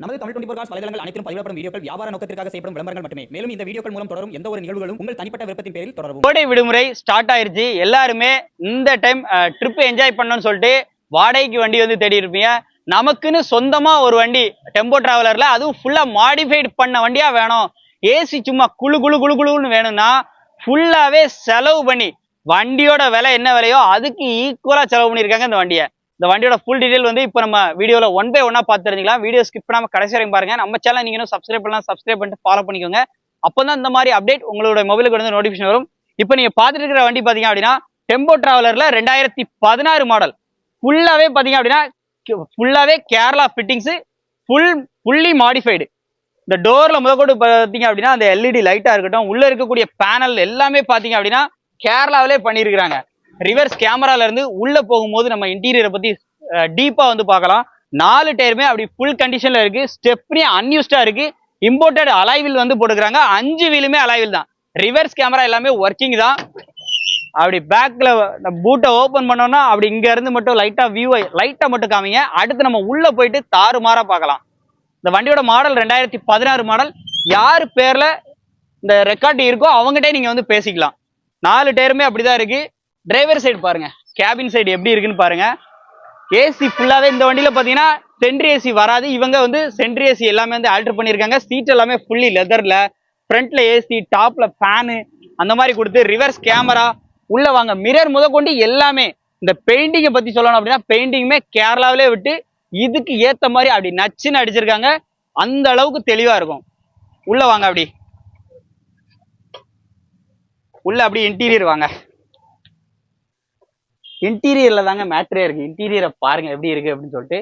நமது தமிழ் 24 காஸ் வலைதளங்கள் அனைத்தும் பதிவிடப்படும் வீடியோக்கள் வியாபார நோக்கத்திற்காக செய்யப்படும் விளம்பரங்கள் மட்டுமே. மேலும் இந்த வீடியோக்கள் மூலம் தொடரும் எந்த ஒரு நிகழ்வுகளும் உங்கள் தனிப்பட்ட விருப்பத்தின் பேரில் தொடரவும். கோடை விடுமுறை ஸ்டார்ட் ஆயிருச்சு. எல்லாருமே இந்த டைம் ட்ரிப் என்ஜாய் பண்ணணும்னு சொல்லிட்டு வாடகைக்கு வண்டி வந்து தேடி இருப்பீங்க. நமக்குன்னு சொந்தமா ஒரு வண்டி டெம்போ டிராவலர்ல அதுவும் ஃபுல்லா மாடிஃபைட் பண்ண வண்டியா வேணும், ஏசி சும்மா குழு குழு குழு குழுன்னு வேணும்னா ஃபுல்லாவே செலவு பண்ணி வண்டியோட விலை என்ன விலையோ அதுக்கு ஈக்குவலா செலவு பண்ணியிருக்காங்க இந்த வண்டியை. இந்த வண்டியோட ஃபுல் டீடைல் வந்து இப்போ நம்ம வீடியோல 1 by 1 பார்த்து தெரிஞ்சுக்கலாம். வீடியோ ஸ்கிப் பண்ணாம கடைசி வரைக்கும் பாருங்க. நம்ம சேனல் நீங்க இன்னும் சப்ஸ்கிரைப் பண்ணலாம், சப்ஸ்கிரைப் பண்ணிட்டு ஃபாலோ பண்ணிக்கோங்க. அப்பதான் இந்த மாதிரி அப்டேட் உங்களோட மொபைலுக்கு வந்து நோட்டிஃபிகேஷன் வரும். இப்போ நீங்க பார்த்துட்டு இருக்கிற வண்டி பாத்தீங்க அப்படின்னா டெம்போ டிராவலர்ல 2016 மாடல். ஃபுல்லாவே பாத்தீங்க அப்படின்னா ஃபுல்லாவே கேரளா ஃபிட்டிங்ஸ், ஃபுல்லி மாடிஃபைடு. இந்த டோர்ல முதற்கொண்டு பாத்தீங்க அப்படின்னா அந்த எல்இடி லைட்டா இருக்கட்டும், உள்ள இருக்கக்கூடிய பேனல் எல்லாமே பாத்தீங்க அப்படின்னா கேரளாவிலே பண்ணியிருக்கிறாங்க. ரிவர்ஸ் கேமரால இருந்து உள்ள போகும்போது நம்ம இன்டீரியரை பத்தி டீப்பா வந்து பார்க்கலாம். 4 டயருமே அப்படி ஃபுல் கண்டிஷன்ல இருக்கு. ஸ்டெப்னி அன்யூஸ்டா இருக்கு. இம்போர்ட்டட் அலாய்வில் வந்து போட்டுக்கிறாங்க. 5 வீலுமே அலாய்வில் தான். ரிவர்ஸ் கேமரா எல்லாமே ஒர்க்கிங் தான். அப்படி பேக்ல பூட்டை ஓபன் பண்ணோம்னா அப்படி இங்க இருந்து மட்டும் லைட்டா வியூவை லைட்டா மட்டும் காமிங்க. அடுத்து நம்ம உள்ள போயிட்டு தாறுமாறா பார்க்கலாம். இந்த வண்டியோட மாடல் 2016 மாடல். யார் பேர்ல இந்த ரெக்கார்ட் இருக்கோ அவங்ககிட்டே நீங்க வந்து பேசிக்கலாம். 4 டயருமே அப்படிதான் இருக்கு. டிரைவர் சைடு பாருங்க, கேபின் சைடு எப்படி இருக்குன்னு பாருங்க. ஏசி ஃபுல்லாவே இந்த வண்டியில பாத்தீங்கன்னா சென்ட்ரி ஏசி வராது. இவங்க வந்து சென்ட்ரி ஏசி எல்லாமே வந்து ஆல்டர் பண்ணியிருக்காங்க. சீட் எல்லாமே ஃபுல்லி லெதர்ல, ஃப்ரண்ட்ல ஏசி, டாப்ல ஃபேனு அந்த மாதிரி கொடுத்து ரிவர்ஸ் கேமரா உள்ள வாங்க மிரர் முதற்கொண்டு எல்லாமே. இந்த பெயிண்டிங்கை பத்தி சொல்லணும் அப்படின்னா பெயிண்டிங்குமே கேரளாவிலே விட்டு இதுக்கு ஏத்த மாதிரி அப்படி நச்சுன்னு அடிச்சிருக்காங்க. அந்த அளவுக்கு தெளிவா இருக்கும். உள்ள வாங்க, அப்படி உள்ள அப்படி இன்டீரியர் வாங்க. இன்டீரியர்ல தாங்க மேட்ரே இருக்கு. இன்டீரியரை பாருங்க எப்படி இருக்கு அப்படின்னு சொல்லிட்டு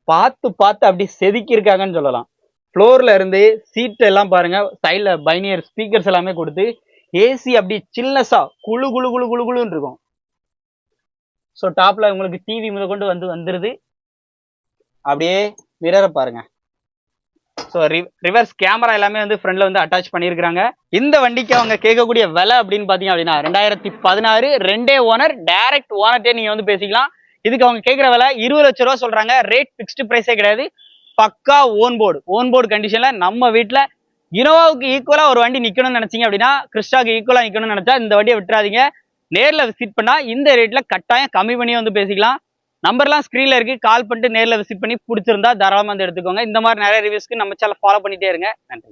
பார்த்து அப்படி செதுக்கி இருக்காங்கன்னு சொல்லலாம். ஃப்ளோர்ல இருந்து சீட் எல்லாம் பாருங்க, சைட்ல பைனியர் ஸ்பீக்கர்ஸ் எல்லாமே கொடுத்து ஏசி அப்படி சில்னஸா குழு குழு குழு குழு குழுன்னு இருக்கும். ஸோ டாப்ல உங்களுக்கு டிவி முதற்கொண்டு வந்துருது. அப்படியே மிரரை பாருங்க. ஸோ ரிவர்ஸ் கேமரா எல்லாமே வந்து ஃப்ரண்ட்ல வந்து அட்டாச் பண்ணியிருக்காங்க. இந்த வண்டிக்கு அவங்க கேட்கக்கூடிய விலை அப்படின்னு பாத்தீங்க அப்படின்னா 2016 2 ஓனர், டைரக்ட் ஓனர்ட்டே நீங்க வந்து பேசிக்கலாம். இதுக்கு அவங்க கேட்கிற விலை 20 லட்சம் ரூபா சொல்றாங்க. ரேட் பிக்ஸ்டு பிரைஸே கிடையாது. பக்கா ஓன் போர்டு கண்டிஷன்ல நம்ம வீட்டுல இனோவாவுக்கு ஈக்குவலா ஒரு வண்டி நிக்கணும்னு நினைச்சீங்க அப்படின்னா, கிறிஸ்டாக்கு ஈக்குவலா நிக்கணும்னு நினைச்சா இந்த வண்டியை விட்டுறாதீங்க. நேர்ல விசிட் பண்ணா இந்த ரேட்ல கட்டாயம் கம்மி பண்ணி வந்து பேசிக்கலாம். நம்பர்லாம் ஸ்க்ரீன்ல இருக்கு. கால் பண்ணிட்டு நேரில் விசிட் பண்ணி பிடிச்சிருந்தா தாராளமாக வந்து எடுத்துக்கோங்க. இந்த மாதிரி நிறைய ரிவ்யூஸ்க்கு நம்ம சேனல் ஃபாலோ பண்ணிட்டே இருங்க. நன்றி.